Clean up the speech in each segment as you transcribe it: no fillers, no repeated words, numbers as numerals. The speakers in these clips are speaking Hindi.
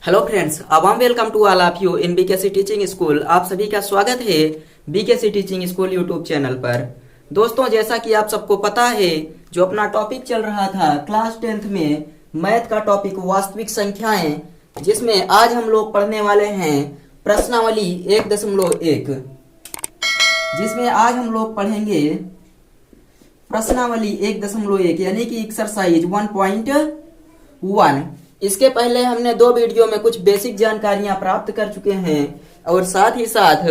Hello friends, a warm welcome to all of you in BKC teaching school. आप सभी का स्वागत है BKC teaching school YouTube channel पर। दोस्तों, जैसा कि आप सबको पता है, जो अपना टॉपिक चल रहा था क्लास 10th में मैथ का टॉपिक वास्तविक संख्याएं, जिसमें आज हम लोग पढ़ने वाले हैं प्रश्नावली 1.1, जिसमें आज हम लोग पढ़ेंगे प्रश्नावली 1.1 यानी कि एक्सरसाइज 1.1। इसके पहले हमने 2 वीडियो में कुछ बेसिक जानकारियां प्राप्त कर चुके हैं और साथ ही साथ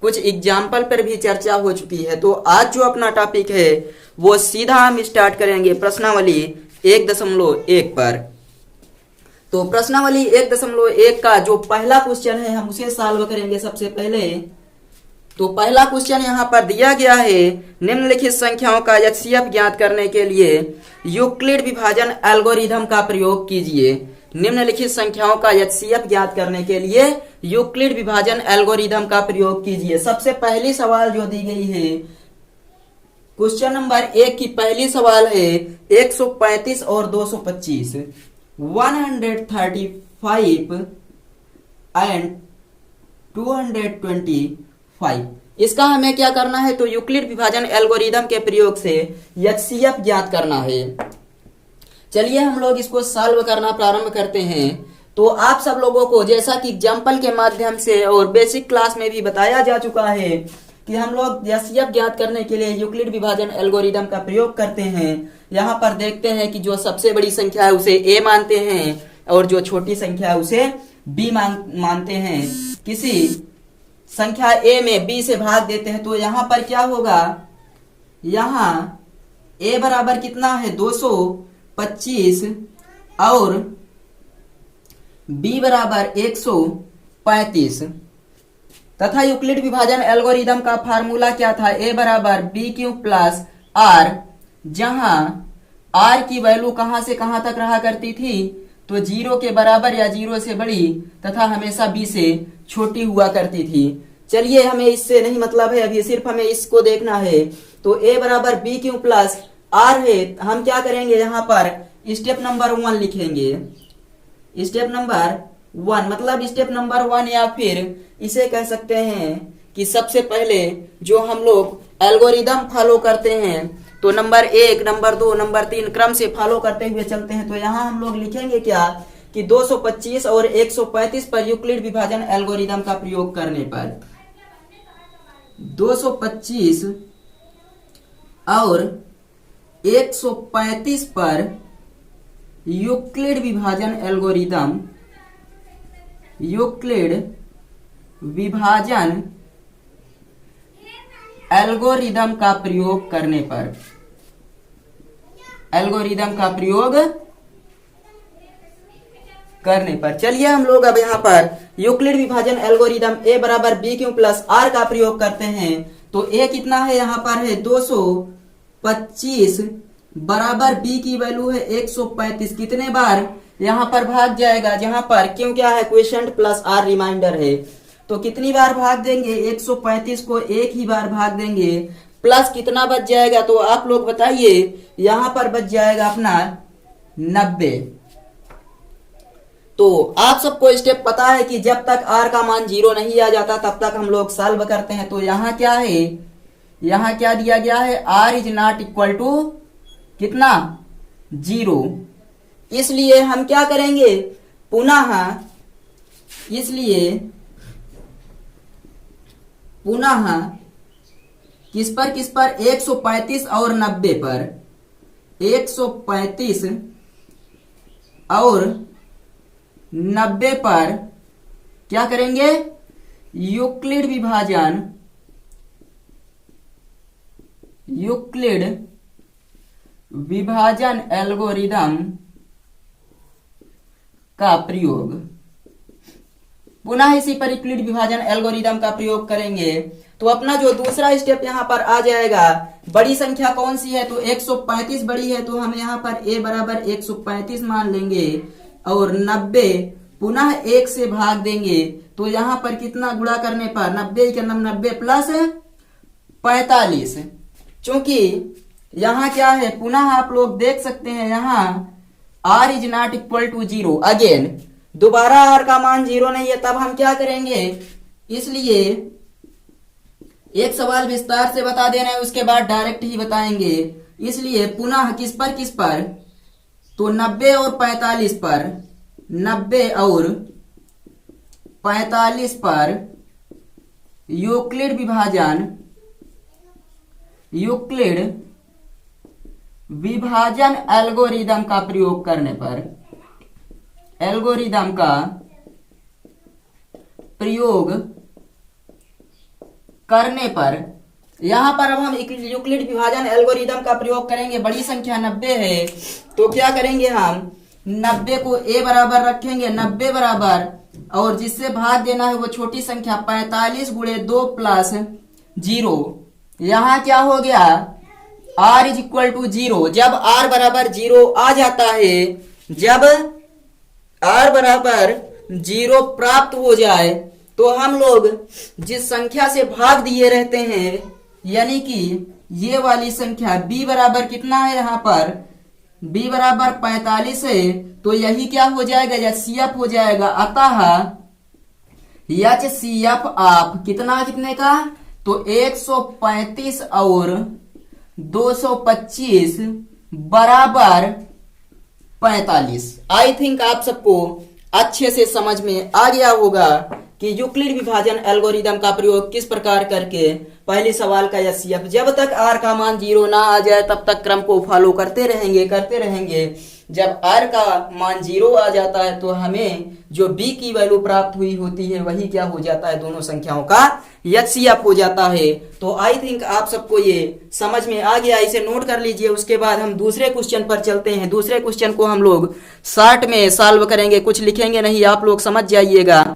कुछ एग्जाम्पल पर भी चर्चा हो चुकी है। तो आज जो अपना टॉपिक है वो सीधा हम स्टार्ट करेंगे प्रश्नावली 1.1 पर। तो प्रश्नावली 1.1 का जो पहला क्वेश्चन है हम उसे सॉल्व करेंगे सबसे पहले। तो पहला क्वेश्चन यहाँ पर दिया गया है, निम्नलिखित संख्याओं का एचसीएफ ज्ञात करने के लिए यूक्लिड विभाजन एल्गोरिथम का प्रयोग कीजिए। निम्नलिखित संख्याओं का एचसीएफ ज्ञात करने के लिए यूक्लिड विभाजन एल्गोरिथम का प्रयोग कीजिए। सबसे पहली सवाल जो दी गई है, क्वेश्चन नंबर 1 की पहली सवाल है 135 और 225, 135 एंड 225। इसका हमें क्या करना है, तो यूक्लिड विभाजन एल्गोरिथम के प्रयोग से एचसीएफ ज्ञात करना है। चलिए हम लोग इसको सॉल्व करना प्रारंभ करते हैं। तो आप सब लोगों को जैसा कि एग्जाम्पल के माध्यम से और बेसिक क्लास में भी बताया जा चुका है कि हम लोग एचसीएफ ज्ञात करने के लिए यूक्लिड विभाजन एल्गोरिथम का प्रयोग करते हैं। यहाँ पर देखते हैं कि जो सबसे बड़ी संख्या है उसे ए मानते हैं और जो छोटी संख्या है उसे बी मानते हैं। किसी संख्या ए में बी से भाग देते हैं तो यहाँ पर क्या होगा, यहाँ ए बराबर कितना है 225 और बी बराबर 135 तथा यूक्लिड विभाजन एल्गोरिथम का फार्मूला क्या था, ए बराबर बी क्यू प्लस आर, जहां आर की वैल्यू कहां से कहां तक रहा करती थी, तो 0 के बराबर या 0 से बड़ी तथा हमेशा b से छोटी हुआ करती थी। चलिए हमें इससे नहीं मतलब है, अभी सिर्फ हमें इसको देखना है। तो a बराबर बी क्यू प्लस आर है, हम क्या करेंगे यहाँ पर स्टेप नंबर 1 लिखेंगे। स्टेप नंबर 1 मतलब स्टेप नंबर 1, या फिर इसे कह सकते हैं कि सबसे पहले जो हम लोग एल्गोरिदम फॉलो करते हैं, तो नंबर 1, नंबर 2, नंबर 3 क्रम से फॉलो करते हुए चलते हैं। तो यहाँ हम लोग लिखेंगे क्या कि 225 और 135 पर यूक्लिड विभाजन एल्गोरिदम का प्रयोग करने पर 225 और 135 पर यूक्लिड विभाजन एल्गोरिदम, यूक्लिड विभाजन एल्गोरिदम का प्रयोग करने पर, एल्गोरिदम का प्रयोग करने पर। चलिए हम लोग अब यहाँ पर यूक्लिड विभाजन एल्गोरिदम ए बराबर बी क्यू प्लस आर का प्रयोग करते हैं। तो ए कितना है, यहाँ पर है 225 बराबर बी की वैल्यू है 135, कितने बार यहाँ पर भाग जाएगा, जहां पर क्यों क्या है, क्वेश्चन प्लस आर रिमाइंडर है। तो कितनी बार भाग देंगे, 135 को एक ही बार भाग देंगे, प्लस कितना बच जाएगा, तो आप लोग बताइए, यहां पर बच जाएगा अपना 90। तो आप सबको स्टेप पता है कि जब तक r का मान 0 नहीं आ जाता तब तक हम लोग सॉल्व करते हैं। तो यहाँ क्या है, यहाँ क्या दिया गया है, r is not equal to कितना 0। इसलिए हम क्या करेंगे, पुनः किस पर 135 और 90 पर, 135 और 90 पर क्या करेंगे, यूक्लिड विभाजन एल्गोरिदम का प्रयोग, पुनः इसी पर यूक्लिड विभाजन एल्गोरिदम का प्रयोग करेंगे। तो अपना जो दूसरा स्टेप यहाँ पर आ जाएगा, बड़ी संख्या कौन सी है, तो 135 बड़ी है, तो हम यहाँ पर a बराबर 135 मान लेंगे और 90 पुनः 1 से भाग देंगे। तो यहाँ पर कितना गुणा करने पर 90 के 90 प्लस 45, चूंकि यहाँ क्या है, पुनः आप लोग देख सकते हैं यहाँ r is not equal to 0। Again दोबारा r का मान 0 नहीं है, तब हम क्या करेंगे, इसलिए एक सवाल विस्तार से बता देना है, उसके बाद डायरेक्ट ही बताएंगे। इसलिए पुनः किस पर, तो 90 और 45 पर, 90 और 45 पर यूक्लिड विभाजन एल्गोरिदम का प्रयोग करने पर, एल्गोरिदम का प्रयोग करने पर, यहां पर अब हम यूक्लिड विभाजन एल्गोरिदम का प्रयोग करेंगे। बड़ी संख्या 90 है, तो क्या करेंगे, हम 90 को a बराबर रखेंगे, 90 बराबर, और जिससे भाग देना है वो छोटी संख्या 45 गुणे 2 प्लस 0। यहां क्या हो गया, r इज इक्वल टू 0। जब r बराबर 0 आ जाता है, जब r बराबर 0 प्राप्त हो जाए, तो हम लोग जिस संख्या से भाग दिए रहते हैं, यानी कि ये वाली संख्या b बराबर कितना है, यहाँ पर b बराबर 45 है, तो यही क्या हो जाएगा, HCF हो जाएगा। अतः HCF आप कितने का, तो 135 और 225 बराबर 45। आई थिंक आप सबको अच्छे से समझ में आ गया होगा कि यूक्लिड विभाजन एल्गोरिदम का प्रयोग किस प्रकार करके पहले सवाल का HCF, जब तक r का मान 0 ना आ जाए तब तक क्रम को फॉलो करते रहेंगे। जब r का मान 0 आ जाता है तो हमें जो b की वैल्यू प्राप्त हुई होती है वही क्या हो जाता है, दोनों संख्याओं का HCF हो जाता है। तो आई थिंक आप सबको ये समझ में आ गया, इसे नोट कर लीजिए। उसके बाद हम दूसरे क्वेश्चन पर चलते हैं। दूसरे क्वेश्चन को हम लोग शॉर्ट में सॉल्व करेंगे, कुछ लिखेंगे नहीं, आप लोग समझ जाइएगा।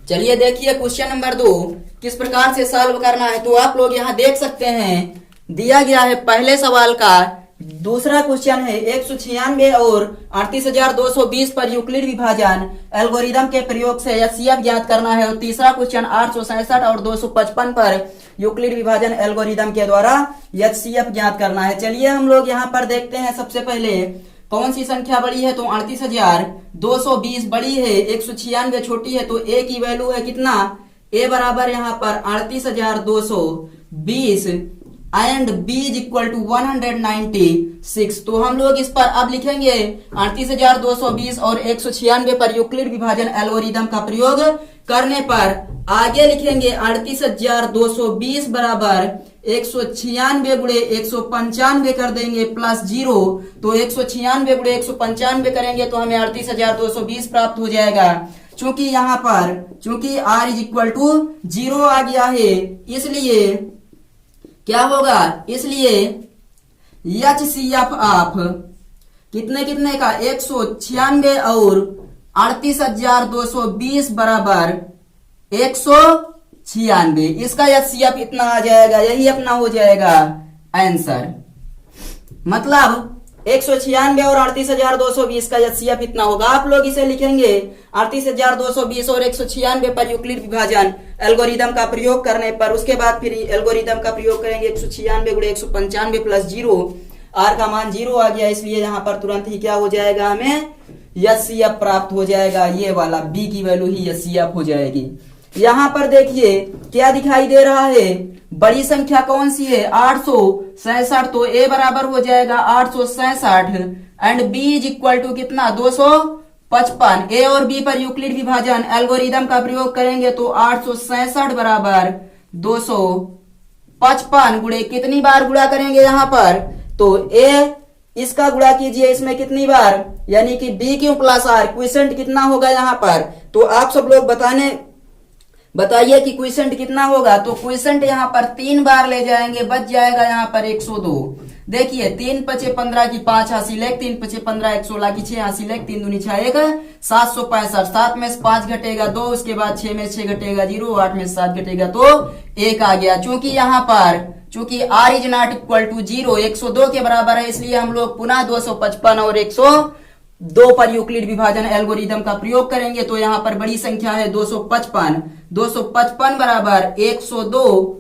चलिए देखिए क्वेश्चन नंबर 2 किस प्रकार से सॉल्व करना है। तो आप लोग यहाँ देख सकते हैं, दिया गया है पहले सवाल का दूसरा क्वेश्चन है 196 और 38,220 पर यूक्लिड विभाजन एल्गोरिदम के प्रयोग से HCF ज्ञात करना है। और तीसरा क्वेश्चन 867 और 255 पर यूक्लिड विभाजन एल्गोरिदम के द्वारा HCF ज्ञात करना है। चलिए हम लोग यहाँ पर देखते हैं, सबसे पहले कौन सी संख्या बड़ी है, तो 38,220 बड़ी है, 196 छोटी है, तो a की वैल्यू है कितना, a बराबर यहाँ पर 38,220 and b is equal to 196। तो हम लोग इस पर अब लिखेंगे 38,220 और 196 पर यूक्लिड विभाजन एल्गोरिदम का प्रयोग करने पर आगे लिखेंगे 38,220 बराबर 196 गुणे 195 कर देंगे प्लस 0। तो 196 गुणे 195 करेंगे तो हमें 38,220 प्राप्त हो जाएगा। चूंकि यहाँ पर r इज इक्वल टू 0 आ गया है, इसलिए क्या होगा, इसलिए HCF आप कितने का 196 और 38,220 बराबर 196। इसका HCF इतना आ जाएगा, यही अपना हो जाएगा आंसर। मतलब 196 और 38,220 का HCF इतना होगा। आप लोग इसे लिखेंगे 38,220 और 196 पर यूक्लिड विभाजन एल्गोरिदम का प्रयोग करने पर, उसके बाद फिर एल्गोरिदम का प्रयोग करेंगे 196 गुणे 195 प्लस 0। r का मान 0 आ गया, इसलिए यहाँ पर तुरंत ही क्या हो जाएगा, हमें HCF प्राप्त हो जाएगा। ये वाला b की वैल्यू ही HCF हो जाएगी। यहाँ पर देखिए क्या दिखाई दे रहा है, बड़ी संख्या कौन सी है, 867, तो a बराबर हो जाएगा 867 and b is equal to कितना, 255। a और b पर यूक्लिड विभाजन एल्गोरिदम का प्रयोग करेंगे तो 867 बराबर 255 गुणे कितनी बार गुणा करेंगे यहाँ पर, तो a इसका गुणा कीजिए इसमें कितनी बार, यानी कि b क्यों प्लस r, क्विसेंट कितना होगा यहाँ पर। तो आप सब लोग बताइए कि क्विसेंट कितना होगा। तो क्विसेंट यहाँ पर 3 बार ले जाएंगे, बच जाएगा यहाँ पर 102। देखिए 3 पचे 15 की 5 हासिल लेख, 3 पचे 15 116 की 6 हासिल लेख, 3 दूनी 6 1 765। 7 में से 5 घटेगा 2, उसके बाद 6 में से 6 घटेगा 0, 8 में से 7 घटेगा तो 1 आ गया। चूंकि यहाँ पर चूंकि r is not equal to 0 102 के बराबर है, इसलिए हम लोग पुनः 255 और 102 पर यूक्लिड विभाजन एल्गोरिदम का प्रयोग करेंगे। तो यहाँ पर बड़ी संख्या है 255 बराबर 102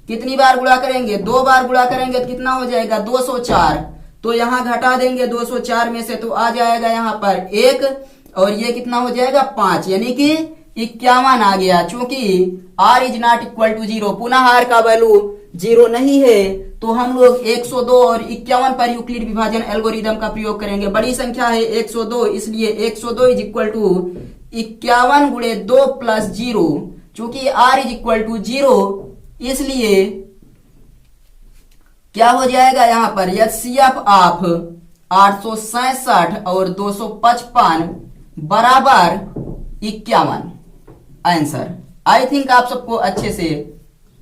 कितनी बार गुणा करेंगे, 2 बार गुणा करेंगे तो कितना हो जाएगा 204। तो यहाँ घटा देंगे 204 में से, तो आ जाएगा यहाँ पर 1 और ये कितना हो जाएगा 5, यानी कि 51 आ गया। चूंकि r is not equal to 0, पुनः r का वैल्यू 0 नहीं है, तो हम लोग 102 और 51 पर यूक्लिड विभाजन एल्गोरिदम का प्रयोग करेंगे। बड़ी संख्या है 102, इसलिए 102 इज इक्वल टू 51 गुणे 2 प्लस 0। चूंकि r इज इक्वल टू 0, इसलिए क्या हो जाएगा यहाँ पर HCF ऑफ 867 और 255 बराबर 51 आंसर। आई थिंक आप सबको अच्छे से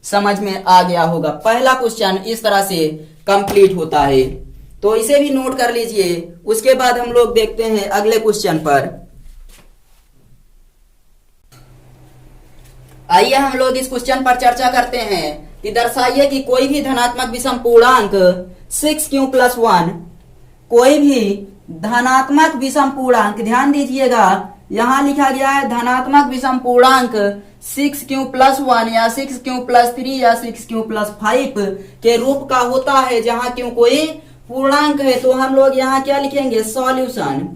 समझ में आ गया होगा। पहला क्वेश्चन इस तरह से कंप्लीट होता है, तो इसे भी नोट कर लीजिए। उसके बाद हम लोग देखते हैं अगले क्वेश्चन पर। आइए हम लोग इस क्वेश्चन पर चर्चा करते हैं कि दर्शाइए कि कोई भी धनात्मक विषम पूर्णांक 6q+1, कोई भी धनात्मक विषम पूर्णांक, ध्यान दीजिएगा यहां लिखा गया है धनात्मक विषम पूर्णांक 6q+1 या 6q+3 या 6q+5 के रूप का होता है, जहां क्यों कोई पूर्णांक है। तो हम लोग यहाँ क्या लिखेंगे, सॉल्यूशन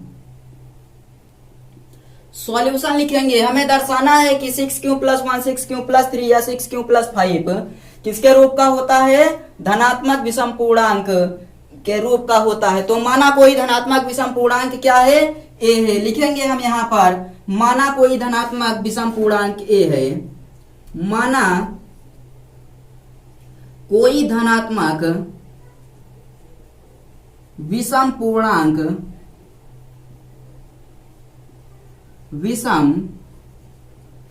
लिखेंगे। हमें दर्शाना है कि 6q+1 6q+3 या 6q+5 किसके रूप का होता है, धनात्मक विषम पूर्णांक के रूप का होता है। तो माना कोई धनात्मक विषम पूर्णांक क्या है, ए है। लिखेंगे हम यहाँ पर, माना कोई धनात्मक विषम पूर्णांक ए है, माना कोई धनात्मक विषम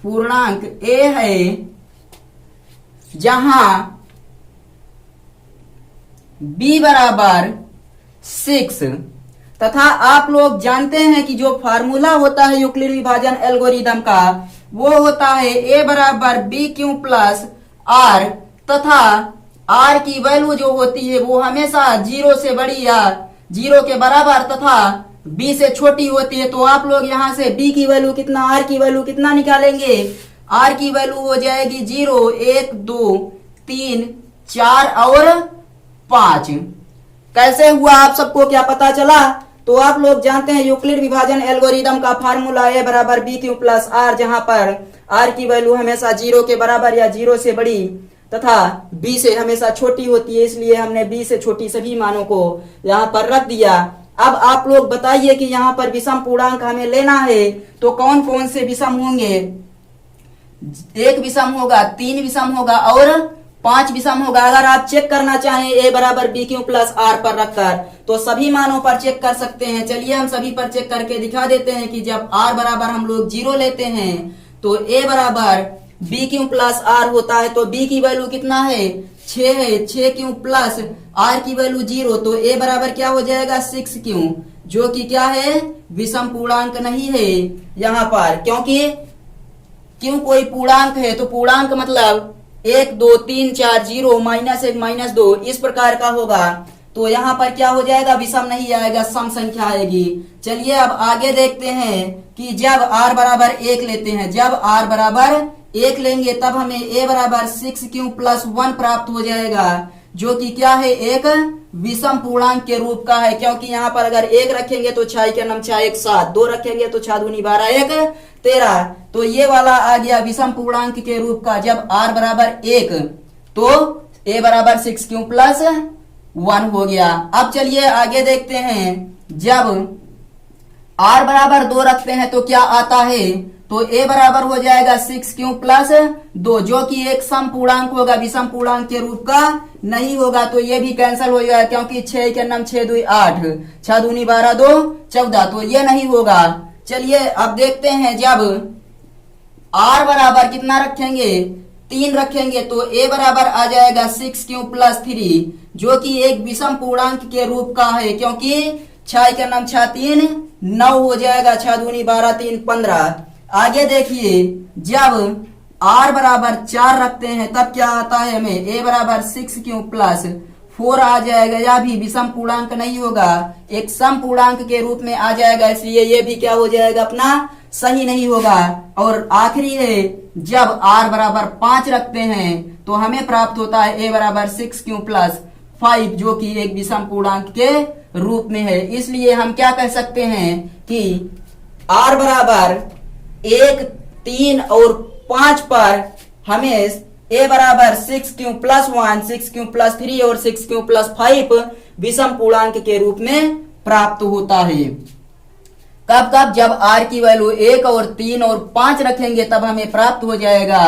पूर्णांक ए है, जहां b बराबर 6, तथा आप लोग जानते हैं कि जो फार्मूला होता है यूक्लिड विभाजन एल्गोरिदम का, वो होता है a बराबर b⁻r, तथा r की वैल्यू जो होती है वो हमेशा 0 से बड़ी या 0 के बराबर तथा b से छोटी होती है। तो आप लोग यहां से b की वैल्यू कितना, r की वैल्यू कितना निकालेंगे, r की वैल्यू हो जाएगी 0 1 2 3 4 और 5। कैसे हुआ, आप सबको क्या पता चला? तो आप लोग जानते हैं यूक्लिड विभाजन एल्गोरिदम का फार्मूला a बराबर b⁻r, जहां पर r की वैल्यू हमेशा 0 के बराबर या 0 से बड़ी तथा b से हमेशा छोटी होती है, इसलिए हमने b से छोटी सभी मानों को यहाँ पर रख दिया। अब आप लोग बताइए कि यहाँ पर विषम पूर्णांक हमें लेना है, तो कौन कौन से विषम होंगे। 1 विषम होगा, 3 विषम होगा और 5 विषम होगा। अगर आप चेक करना चाहें a बराबर b⁻r पर रखकर, तो सभी मानों पर चेक कर सकते हैं। चलिए हम सभी पर चेक करके दिखा देते हैं कि जब r बराबर हम लोग 0 लेते हैं तो a बराबर b⁻r होता है। तो b की वैल्यू कितना है, 6 है, 6q r की वैल्यू 0, तो a बराबर क्या हो जाएगा 6q, जो कि क्या है, विषम पूर्णांक नहीं है यहाँ पर, क्योंकि क्यों कोई पूर्णांक है। तो पूर्णांक मतलब 1 2 3 4 0 -1 -2 इस प्रकार का होगा। तो यहाँ पर क्या हो जाएगा, विषम नहीं आएगा, सम संख्या आएगी। चलिए अब आगे देखते हैं कि जब r बराबर 1 लेते हैं, जब r बराबर 1 लेंगे तब हमें a बराबर 6q+1 प्राप्त हो जाएगा, जो कि क्या है, एक विषम पूर्णांक के रूप का है। क्योंकि यहाँ पर अगर 1 रखेंगे तो 6 के नम 6 1 7, 2 रखेंगे तो 6 दूनी 12 1 13, तो ये वाला आ गया विषम पूर्णांक के रूप का। जब r बराबर 1 तो a बराबर 6q+1 हो गया। अब चलिए आगे देखते हैं, जब r बराबर 2 रखते हैं तो क्या आता है, तो a बराबर हो जाएगा 6q+2, जो कि एक सम पूर्णांक होगा, विषम पूर्णांक के रूप का नहीं होगा। तो ये भी कैंसिल हो जाएगा, क्योंकि 6 के नम 6 2 8, 6 दूनी 12 2 14, तो ये नहीं होगा। चलिए अब देखते हैं, जब r बराबर कितना रखेंगे, 3 रखेंगे, तो a बराबर आ जाएगा 6q+3, जो कि एक विषम पूर्णांक के रूप का है, क्योंकि 6 के नम 6 3 9 हो जाएगा, 6 दूनी 12 3 15। आगे देखिए, जब r बराबर 4 रखते हैं तब क्या आता है हमें, a बराबर 6q+4 आ जाएगा। यह भी विषम पूर्णांक नहीं होगा, एक सम पूर्णांक के रूप में आ जाएगा, इसलिए ये भी क्या हो जाएगा, अपना सही नहीं होगा। और आखिरी है, जब r बराबर 5 रखते हैं तो हमें प्राप्त होता है a बराबर 6q+5, जो कि एक विषम पूर्णांक के रूप में है। इसलिए हम क्या कह सकते हैं कि r बराबर 1, 3 और 5 पर हमें a बराबर 6q+1, 6q+3 और 6q+5 विषम पूर्णांक के रूप में प्राप्त होता है। कब कब? जब r की वैल्यू 1 और 3 और 5 रखेंगे तब हमें प्राप्त हो जाएगा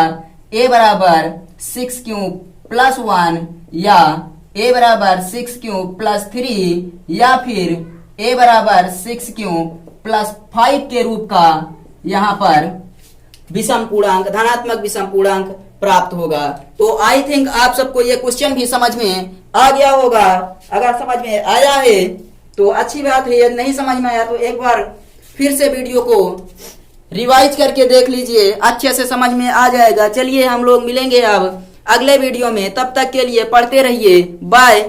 a बराबर 6q+1 या a बराबर 6q+3 या फिर a बराबर 6q+5 के रूप का यहाँ पर विषम पूर्णांक, धनात्मक विषम पूर्णांक प्राप्त होगा। तो आई थिंक आप सबको ये क्वेश्चन भी समझ में आ गया होगा। अगर समझ में आया है तो अच्छी बात है, यदि नहीं समझ में आया तो एक बार फिर से वीडियो को रिवाइज करके देख लीजिए, अच्छे से समझ में आ जाएगा। चलिए हम लोग मिलेंगे अब अगले वीडियो में, तब तक के लिए पढ़ते रहिए। बाय।